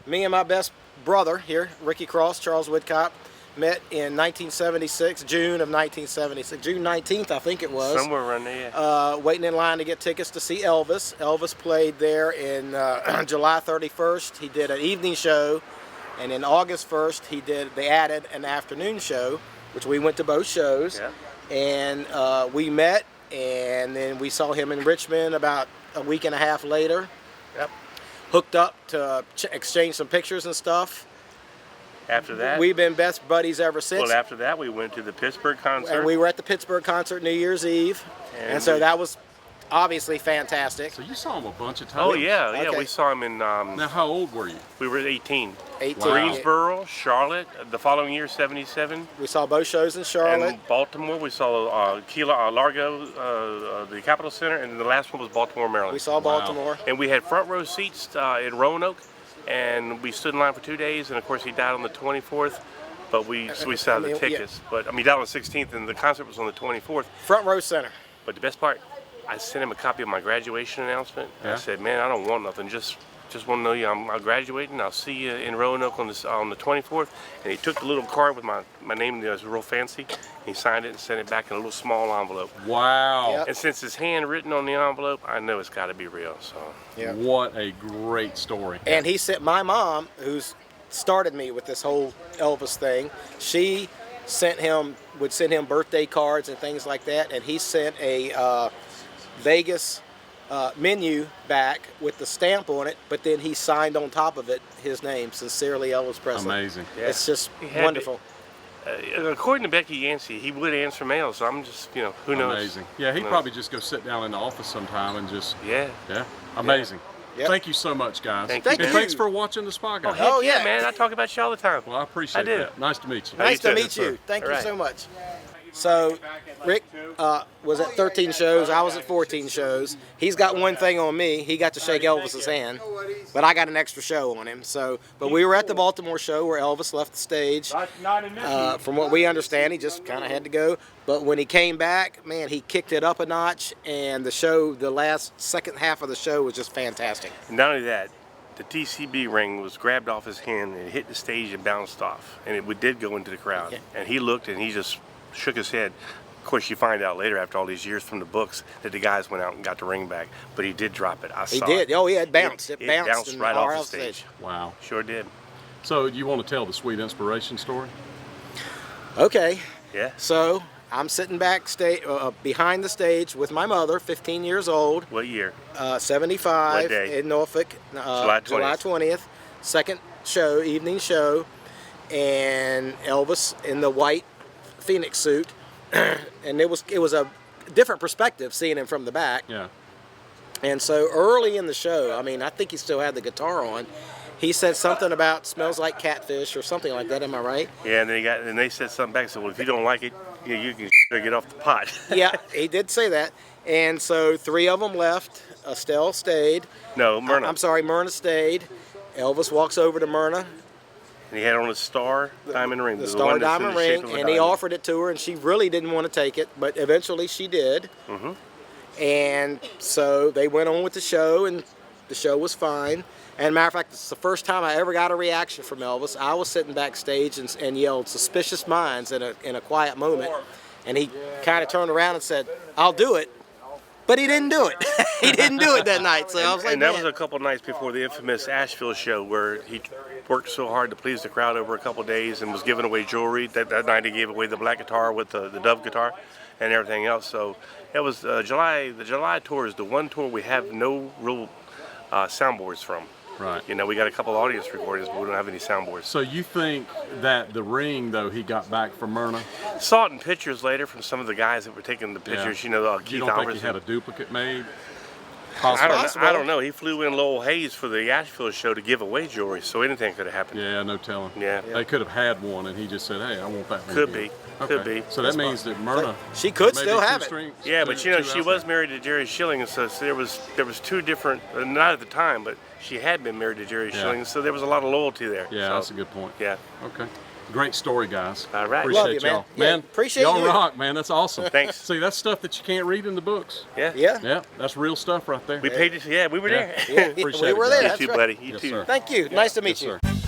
me and my best brother here, Ricky Cross, Charles Woodcop, met in 1976, June of 1976, June 19th, I think it was. Somewhere around there, yeah. Waiting in line to get tickets to see Elvis. Elvis played there in July 31st. He did an evening show, and in August 1st, they added an afternoon show, which we went to both shows. Yeah. And we met, and then we saw him in Richmond about a week and a half later. Yep. Hooked up to exchange some pictures and stuff. After that, we've been best buddies ever since. Well, after that, we went to the Pittsburgh concert. And we were at the Pittsburgh concert New Year's Eve. And so that was obviously fantastic. So you saw him a bunch of times? Oh, yeah, yeah. Okay. We saw him in... now, how old were you? We were 18. 18. Wow. Greensboro, Charlotte, the following year, 77. We saw both shows in Charlotte. And Baltimore, we saw Largo, the Capitol Center, and the last one was Baltimore, Maryland. We saw Baltimore. And we had front row seats in Roanoke, and we stood in line for 2 days, and of course he died on the 24th. But we saw the tickets. Yeah. But I mean, that was the 16th, and the concert was on the 24th. Front row center. But the best part, I sent him a copy of my graduation announcement. Yeah. I said, man, I don't want nothing. Just want to know you. I'm graduating. I'll see you in Roanoke on the 24th. And he took the little card with my name. It was real fancy. He signed it and sent it back in a little small envelope. Wow. Yep. And since it's handwritten on the envelope, I know it's got to be real. So. Yeah. What a great story. And he sent my mom, who's started me with this whole Elvis thing. She would send him birthday cards and things like that, and he sent a Vegas menu back with the stamp on it, but then he signed on top of it his name, Sincerely Elvis Presley. Amazing. Yeah. It's just wonderful. According to Becky Yancey, he would answer mail, so I'm just, who knows? Amazing. Yeah, he'd probably just go sit down in the office sometime and just... Yeah. Yeah. Amazing. Yep. Thank you so much, guys. Thank you. And thanks for watching the Spy Guy. Oh, yeah, yeah. man. I talk about you all the time. Well, I appreciate that. Nice to meet you. Nice to too. meet you. Thank you All right. so much. So, Rick was at 13 shows. I was at 14 shows. He's got one thing on me. He got to shake Elvis's hand, but I got an extra show on him. So, but we were at the Baltimore show where Elvis left the stage. From what we understand, he just kind of had to go. But when he came back, man, he kicked it up a notch, and the show, the second half of the show was just fantastic. Not only that, the TCB ring was grabbed off his hand and it hit the stage and bounced off. And it did go into the crowd. Yeah. And he looked and he just shook his head. Of course, you find out later after all these years from the books that the guys went out and got the ring back. But he did drop it. I saw He did. it. Oh, yeah, it bounced. It bounced bounced right our off the stage. Wow. Sure did. So, you want to tell the Sweet Inspiration story? Okay. Yeah. So I'm sitting backstage, behind the stage with my mother, 15 years old. What year? 75 What day? in Norfolk, July 20th. Second show, evening show, and Elvis in the white Phoenix suit, and it was a different perspective seeing him from the back. Yeah. And so early in the show, I mean, I think he still had the guitar on. He said something about smells like catfish or something like that. Am I right? Yeah, and they said something back. So, well, if you don't like it, you can get off the pot. Yeah, he did say that. And so 3 of them left. Estelle stayed. No, Myrna. I'm sorry, Myrna stayed. Elvis walks over to Myrna, And he had on a star diamond ring. the one star that's in diamond the shape ring, of a and he diamond. offered it to her, and she really didn't want to take it, but eventually she did. Mm-hmm. And so they went on with the show, and the show was fine. And matter of fact, it's the first time I ever got a reaction from Elvis. I was sitting backstage and yelled "Suspicious Minds" in a quiet moment, and he kind of turned around and said, "I'll do it." But he didn't do it. He didn't do it that night. So I was like, and that man. was a couple nights before the infamous Asheville show where he worked so hard to please the crowd over a couple days and was giving away jewelry. That night he gave away the black guitar with the Dove guitar and everything else. So it was July. The July tour is the one tour we have no real soundboards from. Right. You know, we got a couple audience recordings, but we don't have any soundboards. So you think that the ring, though, he got back from Myrna? Saw it in pictures later from some of the guys that were taking the pictures. Yeah. You know, You Keith don't think Albertson. he had a duplicate made? I don't know. He flew in Lowell Hayes for the Asheville show to give away jewelry, so anything could have happened. Yeah, no telling. Yeah. They could have had one, and he just said, "Hey, I want that one." Could again." be. Could be. So that means that Myrna, She could maybe still two have it. strings- Yeah, but you know, two she out was there. married to Jerry Schilling, so there was two different, not at the time, but she had been married to Jerry Yeah. Schilling, so there was a lot of loyalty there. Yeah, so, that's a good point. Yeah. Okay. Great story, guys. All right. Appreciate Love you, man. y'all. Yeah, appreciate y'all you. rock, man. That's awesome. Thanks. See, that's stuff that you can't read in the books. Yeah. Yeah. Yeah, that's real stuff right there. We paid you. Yeah, we were there. Yeah, Appreciate we it, were guys. there. You That's too, right. buddy. You Yes, too. sir. Thank you. Nice to meet Yes, you. sir.